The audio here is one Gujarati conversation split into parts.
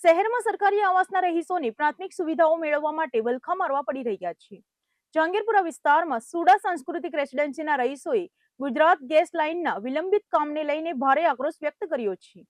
શહેરમાં સરકારી આવાસના રહીશોને પ્રાથમિક સુવિધાઓ મેળવવા માટે વલખા મારવા પડી રહ્યા છે। જહાંગીરપુરા વિસ્તારમાં સુડા સાંસ્કૃતિક રેસિડેન્સીના રહીશોએ ગુજરાત ગેસ લાઇનના વિલંબિત કામને લઈને ભારે આક્રોશ વ્યક્ત કર્યો છે।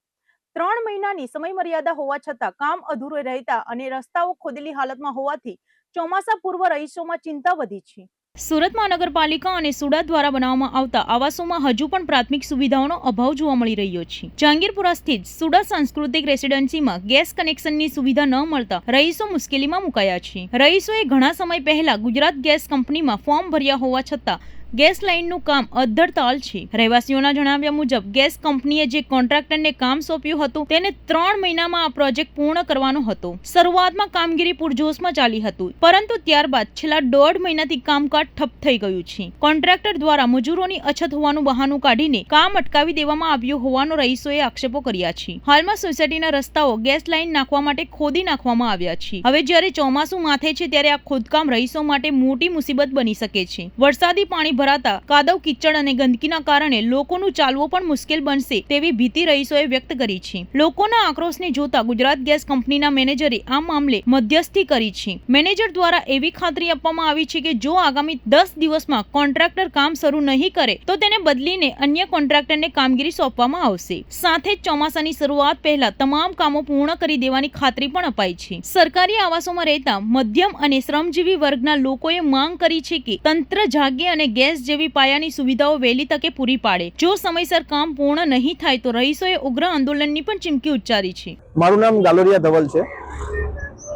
3 મહિનાની સમયમર્યાદા હોવા છતાં કામ અધૂરું રહેતા અને રસ્તાઓ ખોદેલી હાલતમાં હોવાથી ચોમાસા પૂર્વ રહીશોમાં ચિંતા વધી છે। સુરત મહાનગરપાલિકા અને સુડા દ્વારા બનાવવામાં આવતા આવાસોમાં હજુ પણ પ્રાથમિક સુવિધાઓનો અભાવ જોવા મળી રહ્યો છે। જહાંગીરપુરા સ્થિત સુડા સાંસ્કૃતિક રેસિડેન્સીમાં ગેસ કનેક્શનની સુવિધા ન મળતા રહીશો મુશ્કેલીમાં મુકાયા છે। રહીશોએ ઘણા સમય પહેલા ગુજરાત ગેસ કંપનીમાં ફોર્મ ભર્યા હોવા છતાં ગેસ લાઇનનું કામ અધ્ધરતાલ છે। રહેવાસીઓના જણાવ્યા મુજબ ગેસ કંપનીએ જે કોન્ટ્રાક્ટરને કામ સોંપ્યું હતું તેને 3 મહિનામાં આ પ્રોજેક્ટ પૂર્ણ કરવાનો હતો। શરૂઆતમાં કામગીરી પૂરજોશમાં ચાલી હતી, પરંતુ ત્યારબાદ છેલ્લા 1.5 મહિનાથી કામકાજ ઠપ થઈ ગયું છે। કોન્ટ્રાક્ટર દ્વારા મજૂરોની અછત હોવાનું બહાનું કાઢીને કામ અટકાવી દેવામાં આવ્યું હોવાનો રહીશોએ આક્ષેપો કર્યા છે। હાલમાં સોસાયટીના રસ્તાઓ ગેસ લાઇન નાખવા માટે ખોદી નાખવામાં આવ્યા છે। હવે જ્યારે ચોમાસું માથે છે ત્યારે આ ખોદકામ રહીશો માટે મોટી મુસીબત બની શકે છે। વરસાદી પાણી ભરાતા કાદવ કીચડ અને ગંદકીના કારણે લોકોનું ચાલવું પણ મુશ્કેલ બનશે તેવી ભીતિ રહીશોએ વ્યક્ત કરી છે। લોકોના આક્રોશને જોતા ગુજરાત ગેસ કંપનીના મેનેજરે આ મામલે મધ્યસ્થી કરી છે। મેનેજર દ્વારા એવી ખાતરી આપવામાં આવી છે કે જો આગામી 10 દિવસમાં કોન્ટ્રાક્ટર કામ શરૂ નહીં કરે તો તેને બદલીને અન્ય કોન્ટ્રાક્ટરને કામગીરી સોંપવામાં આવશે। સાથે જ ચોમાસાની શરૂઆત પહેલા તમામ કામો પૂર્ણ કરી દેવાની ખાતરી પણ અપાઈ છે। સરકારી આવાસોમાં રહેતા મધ્યમ અને શ્રમજીવી વર્ગના લોકોએ માંગ કરી છે કે તંત્ર જાગે અને ગેસ જેવી પાયાની સુવિધાઓ વહેલી તકે પૂરી પાડે। જો સમયસર કામ પૂર્ણ નહીં થાય તો રહીશોએ ઉગ્ર આંદોલનની પણ ચીમકી ઉચ્ચારી છે। મારું નામ ગાલોરિયા ધવલ છે।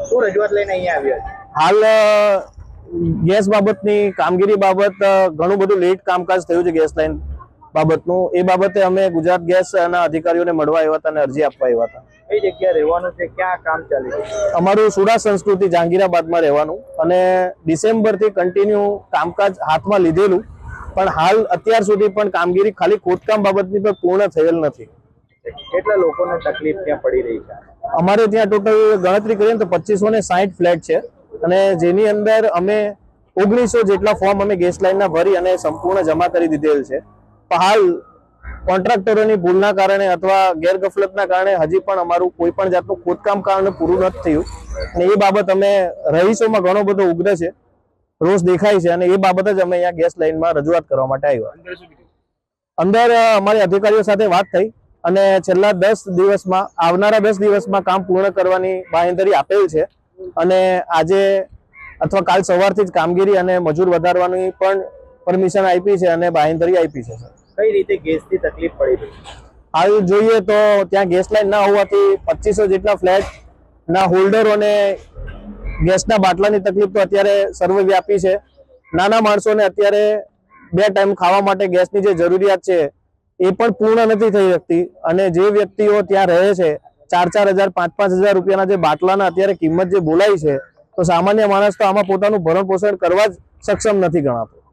શું રજૂઆત લઈને અહીંયા આવ્યા છે? હાલ ગેસ બાબતની કામગીરી બાબત ઘણું બધું લેટ કામકાજ થયું છે ગેસ લાઇન બાબતનું। એ બાબતે અમે ગુજરાત ગેસના અધિકારીઓને મળવા આવ્યા હતા અને અરજી આપવા આવ્યા હતા। કઈ જગ્યાએ રહેવાનું છે, ક્યાં કામ ચાલી રહ્યું છે? અમારું સુડા સંસ્કૃતિ જહાંગીરાબાદમાં રહેવાનું અને ડિસેમ્બરથી કન્ટિન્યુ કામકાજ હાથમાં લીધેલું, પણ હાલ અત્યાર સુધી પણ કામગીરી ખાલી ખોદકામ બાબતની પણ પૂર્ણ થયેલ નથી। કેટલા લોકોને તકલીફ ત્યાં પડી રહી છે? અમારે ત્યાં ટોટલ ગણતરી કરીએ તો 2560 ફ્લેટ છે અને જેની અંદર અમે 1900 જેટલા ફોર્મ અમે ગેસ લાઇનના ભરી અને સંપૂર્ણ જમા કરી દીધેલ છે। પણ હાલ કોન્ટ્રાક્ટરોની ભૂલના કારણે અથવા ગેરગફલતના કારણે હજી પણ અમારું કોઈ પણ જાતનું ખોદકામ કામ પૂરું નથી થયું અને એ બાબત અમે રહીશોમાં ઘણો બધો ઉગ્ર છે, રોષ દેખાય છે અને એ બાબત જ અમે અહીંયા ગેસ લાઇનમાં રજૂઆત કરવા માટે આવ્યા। અંદર અમારી અધિકારીઓ સાથે વાત થઈ અને છેલ્લા 10 દિવસમાં આવનારા 10 દિવસમાં કામ પૂર્ણ કરવાની બાંહેધરી આપેલ છે અને આજે અથવા કાલ સવારથી જ કામગીરી અને મજૂર વધારવાની પણ પરમિશન આપી છે અને બાંહેધરી આપી છે। કઈ રીતે ગેસની તકલીફ પડી રહી છે? હાલ જોઈએ તો ત્યાં ગેસ લાઇન ના હોવાથી 2500 જેટલા ફ્લેટ ના હોલ્ડરોને ગેસના બાટલાની તકલીફ તો અત્યારે સર્વવ્યાપી છે। નાના માણસોને અત્યારે 2 ટાઈમ ખાવા માટે ગેસની જે જરૂરિયાત છે એ પણ પૂર્ણ નથી થઈ શકતી અને જે વ્યક્તિઓ ત્યાં રહે છે 4,000 5,000 રૂપિયાના જે બાટલાના અત્યારે કિંમત જે બોલાય છે તો સામાન્ય માણસ તો આમાં પોતાનું ભરણ પોષણ કરવા જ સક્ષમ નથી ગણાતો।